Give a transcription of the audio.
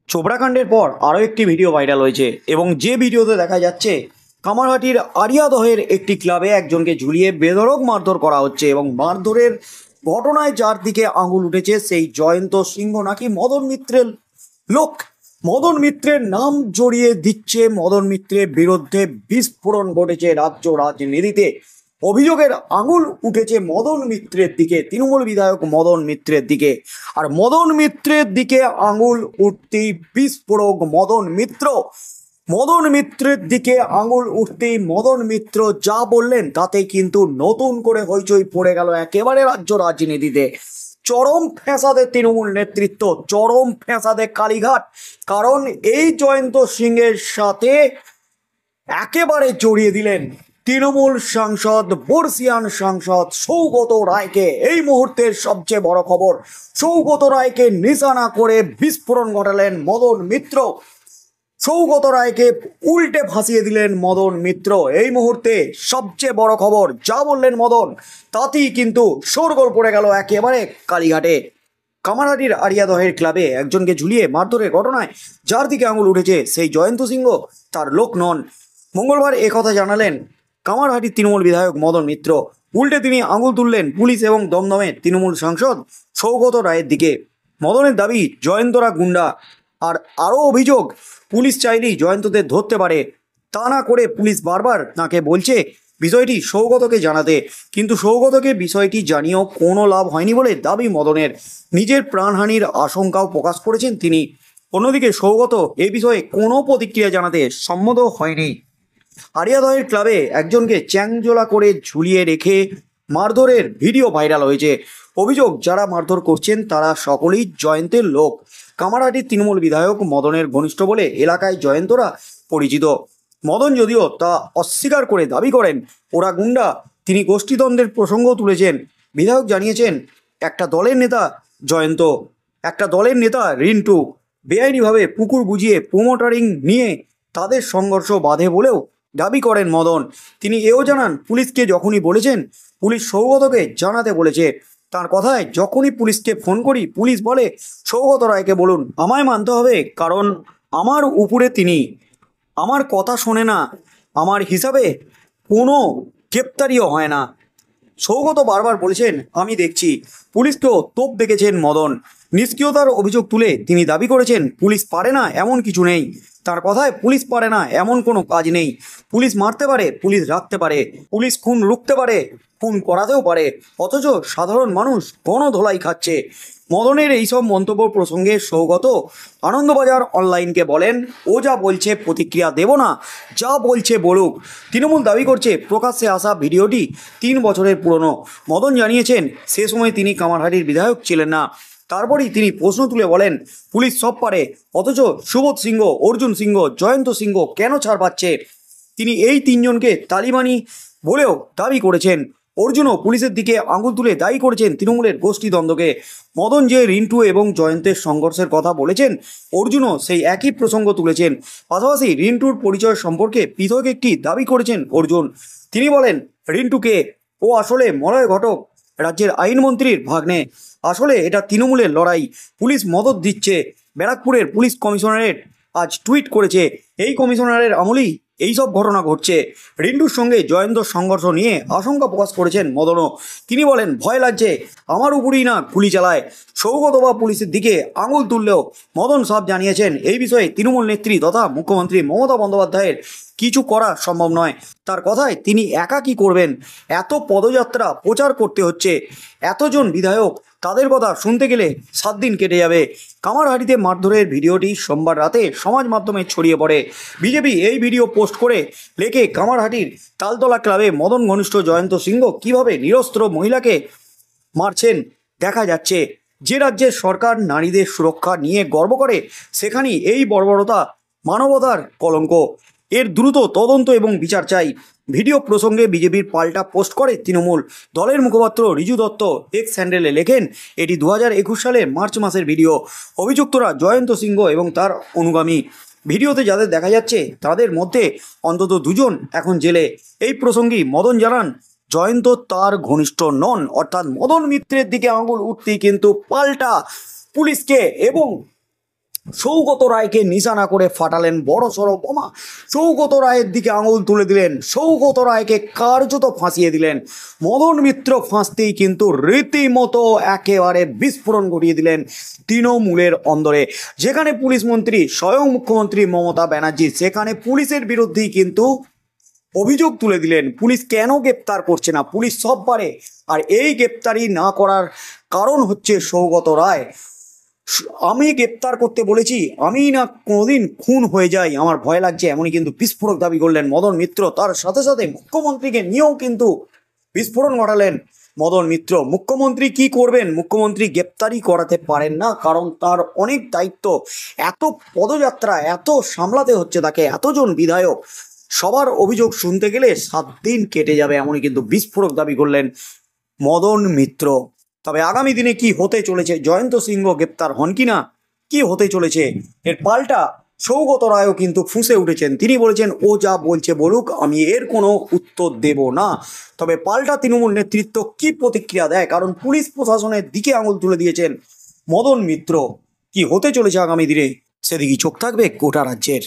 চোপড়াকাণ্ডের পর আরও একটি ভিডিও ভাইরাল হয়েছে এবং যে ভিডিওতে দেখা যাচ্ছে কামারহাটির আরিয়াদহের একটি ক্লাবে একজনকে ঝুলিয়ে বেধড়ক মারধর করা হচ্ছে এবং মারধরের ঘটনায় যার দিকে আঙুল উঠেছে সেই জয়ন্ত সিংহ নাকি মদন মিত্রের লোক। মদন মিত্রের নাম জড়িয়ে দিচ্ছে, মদন মিত্রের বিরুদ্ধে বিস্ফোরণ ঘটেছে রাজ্য রাজনীতিতে। অভিযোগের আঙুল উঠেছে মদন মিত্রের দিকে, তৃণমূল বিধায়ক মদন মিত্রের দিকে। আর মদন মিত্রের দিকে আঙুল উঠতেই বিস্ফোরক মদন মিত্রের দিকে আঙুল উঠতেই মদন মিত্র যা বললেন তাতে কিন্তু নতুন করে হইচই পড়ে গেল একেবারে রাজ্য রাজনীতিতে। চরম ফ্যাসাদে তৃণমূল নেতৃত্ব, চরম ফ্যাসাদে কালীঘাট। কারণ এই জয়ন্ত সিংয়ের সাথে একেবারে জড়িয়ে দিলেন তৃণমূল সাংসদ, বর্ষিয়ান সাংসদ সৌগত রায়কে। এই মুহূর্তের সবচেয়ে বড় খবর, সৌগত রায়কে নিশানা করে বিস্ফোরণ ঘটালেন মদন মিত্র। সৌগত রায়কে উল্টে ভাসিয়ে দিলেন মদন মিত্র। এই মুহূর্তে সবচেয়ে বড় খবর, যা বললেন মদন তাতেই কিন্তু শোরগোল পড়ে গেল একেবারে কালীঘাটে। কামারহাটির আরিয়াদহের ক্লাবে একজনকে ঝুলিয়ে মারধরের ঘটনায় যার দিকে আঙুল উঠেছে সেই জয়ন্ত সিংহ তার লোক নন। মঙ্গলবার একথা জানালেন কামারহাটির তৃণমূল বিধায়ক মদন মিত্র। উল্টে তিনি আঙুল তুললেন পুলিশ এবং দমদমের তৃণমূল সাংসদ সৌগত রায়ের দিকে। মদনের দাবি জয়ন্তরা গুন্ডা, আর আরও অভিযোগ পুলিশ চাইলেই জয়ন্তদের ধরতে পারে। তা না করে পুলিশ বারবার তাকে বলছে বিষয়টি সৌগতকে জানাতে, কিন্তু সৌগতকে বিষয়টি জানিয়েও কোনো লাভ হয়নি বলে দাবি মদনের। নিজের প্রাণহানির আশঙ্কাও প্রকাশ করেছেন তিনি। অন্যদিকে সৌগত এই বিষয়ে কোনো প্রতিক্রিয়া জানাতে সম্মত হয়নি। আরিয়াদহের ক্লাবে একজনকে চ্যাংজোলা করে ঝুলিয়ে রেখে মারধরের ভিডিও ভাইরাল হয়েছে। অভিযোগ, যারা মারধর করছেন তারা সকলেই জয়ন্তের লোক। কামারহাটির তৃণমূল বিধায়ক মদনের ঘনিষ্ঠ বলে এলাকায় জয়ন্তরা পরিচিত। মদন যদিও তা অস্বীকার করে দাবি করেন ওরা গুন্ডা। তিনি গোষ্ঠীদ্বন্দ্বের প্রসঙ্গ তুলেছেন। বিধায়ক জানিয়েছেন একটা দলের নেতা জয়ন্ত, একটা দলের নেতা রিন্টু বেআইনিভাবে পুকুর বুঝিয়ে প্রোমোটারিং নিয়ে তাদের সংঘর্ষ বাধে বলেও দাবি করেন মদন। তিনি এও জানান পুলিশকে যখনই বলেছেন পুলিশ সৌগতকে জানাতে বলেছে। তার কথায় যখনই পুলিশকে ফোন করি পুলিশ বলে সৌগত রায়কে বলুন, আমায় মানতে হবে কারণ আমার উপরে তিনি, আমার কথা শোনে না, আমার হিসাবে কোনো গ্রেপ্তারিও হয় না। সৌগত বারবার বলেছেন আমি দেখছি। পুলিশকেও তোপ দেখেছেন মদন। নিষ্ক্রিয়তার অভিযোগ তুলে তিনি দাবি করেছেন পুলিশ পারে না এমন কিছু নেই। তার কথায় পুলিশ পারে না এমন কোনো কাজ নেই। পুলিশ মারতে পারে, পুলিশ রাখতে পারে, পুলিশ খুন রুখতে পারে, খুন করাতেও পারে, অথচ সাধারণ মানুষ গণধোলাই খাচ্ছে। মদনের এইসব মন্তব্য প্রসঙ্গে সৌগত আনন্দবাজার অনলাইনকে বলেন ও যা বলছে প্রতিক্রিয়া দেব না, যা বলছে বলুক। তৃণমূল দাবি করছে প্রকাশ্যে আসা ভিডিওটি 3 বছরের পুরনো। মদন জানিয়েছেন সে সময় তিনি কামারহাটির বিধায়ক ছিলেন না। তারপরেই তিনি প্রশ্ন তুলে বলেন পুলিশ সব পারে, অথচ সুবোধ সিংহ, অর্জুন সিংহ, জয়ন্ত সিংহ কেন ছাড় পাচ্ছে। তিনি এই 3 জনকে তালিবানি বলেও দাবি করেছেন। অর্জুনও পুলিশের দিকে আঙুল তুলে দায়ী করেছেন তৃণমূলের গোষ্ঠীদ্বন্দ্বকে। মদন যে রিন্টু এবং জয়ন্তের সংঘর্ষের কথা বলেছেন, অর্জুনও সেই একই প্রসঙ্গ তুলেছেন। পাশাপাশি রিন্টুর পরিচয় সম্পর্কে পৃথক একটি দাবি করেছেন অর্জুন। তিনি বলেন রিন্টুকে, ও আসলে মলয় ঘটক, রাজ্যের আইনমন্ত্রীর ভাগ্নে। আসলে এটা তৃণমূলের লড়াই, পুলিশ মদত দিচ্ছে। ব্যারাকপুরের পুলিশ কমিশনারেট আজ টুইট করেছে এই কমিশনারের আমলেই এইসব ঘটনা ঘটছে। রিন্টুর সঙ্গে জয়ন্ত সংঘর্ষ নিয়ে আশঙ্কা প্রকাশ করেছেন মদনও। তিনি বলেন ভয় লাগছে, আমার উপরেই না গুলি চালায়। সৌগত বা পুলিশের দিকে আঙুল তুললেও মদন সাহেব জানিয়েছেন এই বিষয়ে তৃণমূল নেত্রী তথা মুখ্যমন্ত্রী মমতা বন্দ্যোপাধ্যায়ের কিছু করা সম্ভব নয়। তার কথায় তিনি একা কি করবেন, এত পদযাত্রা প্রচার করতে হচ্ছে, এতজন বিধায়ক, তাদের কথা শুনতে গেলে 7 দিন কেটে যাবে। কামারহাটিতে মারধরের ভিডিওটি সোমবার রাতে সমাজ মাধ্যমে ছড়িয়ে পড়ে। বিজেপি এই ভিডিও পোস্ট করে লেখে কামারহাটির তালতলা ক্লাবে মদন ঘনিষ্ঠ জয়ন্ত সিংহ কিভাবে নিরস্ত্র মহিলাকে মারছেন দেখা যাচ্ছে। যে রাজ্যের সরকার নারীদের সুরক্ষা নিয়ে গর্ব করে সেখানেই এই বর্বরতা মানবতার কলঙ্ক। এর দ্রুত তদন্ত এবং বিচার চাই। ভিডিও প্রসঙ্গে বিজেপির পাল্টা পোস্ট করে তৃণমূল। দলের মুখপাত্র রিজু দত্ত এক্স হ্যান্ডেলে লেখেন এটি 2021 সালের মার্চ মাসের ভিডিও। অভিযুক্তরা জয়ন্ত সিংহ এবং তার অনুগামী। ভিডিওতে যাদের দেখা যাচ্ছে তাদের মধ্যে অন্তত 2 জন এখন জেলে। এই প্রসঙ্গে মদন জানান জয়ন্ত তার ঘনিষ্ঠ নন, অর্থাৎ মদন মিত্রের দিকে আঙুল উঠতেই কিন্তু পাল্টা পুলিশকে এবং সৌগত রায়কে নিশানা করে ফাটালেন বড় সড়ো বোমা। সৌগত রায়ের দিকে আঙুল তুলে দিলেন, সৌগত রায়কে কার্যত ফাঁসিয়ে দিলেন। মদন মিত্র ফাঁসতেই কিন্তু রীতিমতো একেবারে বিস্ফোরণ ঘটিয়ে দিলেন তৃণমূলের অন্দরে। যেখানে পুলিশ মন্ত্রী স্বয়ং মুখ্যমন্ত্রী মমতা ব্যানার্জি সেখানে পুলিশের বিরুদ্ধেই কিন্তু অভিযোগ তুলে দিলেন, পুলিশ কেন গ্রেপ্তার করছে না, পুলিশ সব পারে। আর এই গ্রেপ্তারি না করার কারণ হচ্ছে সৌগত রায়। আমি গ্রেপ্তার করতে বলেছি, আমি না কোনোদিন খুন হয়ে যাই, আমার ভয় লাগছে, এমনই কিন্তু বিস্ফোরক দাবি করলেন মদন মিত্র। তার সাথে সাথে মুখ্যমন্ত্রীকে নিয়েও কিন্তু বিস্ফোরণ ঘটালেন মদন মিত্র। মুখ্যমন্ত্রী কি করবেন? মুখ্যমন্ত্রী গ্রেপ্তারি করাতে পারেন না, কারণ তার অনেক দায়িত্ব। এত পদযাত্রা, এত সামলাতে হচ্ছে তাকে, এতজন বিধায়ক, সবার অভিযোগ শুনতে গেলে 7 দিন কেটে যাবে, এমনই কিন্তু বিস্ফোরক দাবি করলেন মদন মিত্র। তবে আগামী দিনে কি হতে চলেছে, জয়ন্ত সিংহ গ্রেপ্তার হন কিনা, কি হতে চলেছে এর পাল্টা সৌগত রায়ও কিন্তু ফুঁসে উঠেছেন। তিনি বলেছেন ও যা বলছে বলুক, আমি এর কোনো উত্তর দেব না। তবে পাল্টা তৃণমূল নেতৃত্ব কি প্রতিক্রিয়া দেয়, কারণ পুলিশ প্রশাসনের দিকে আঙুল তুলে দিয়েছেন মদন মিত্র। কি হতে চলেছে আগামী দিনে সেদিকে চোখ থাকবে গোটা রাজ্যের।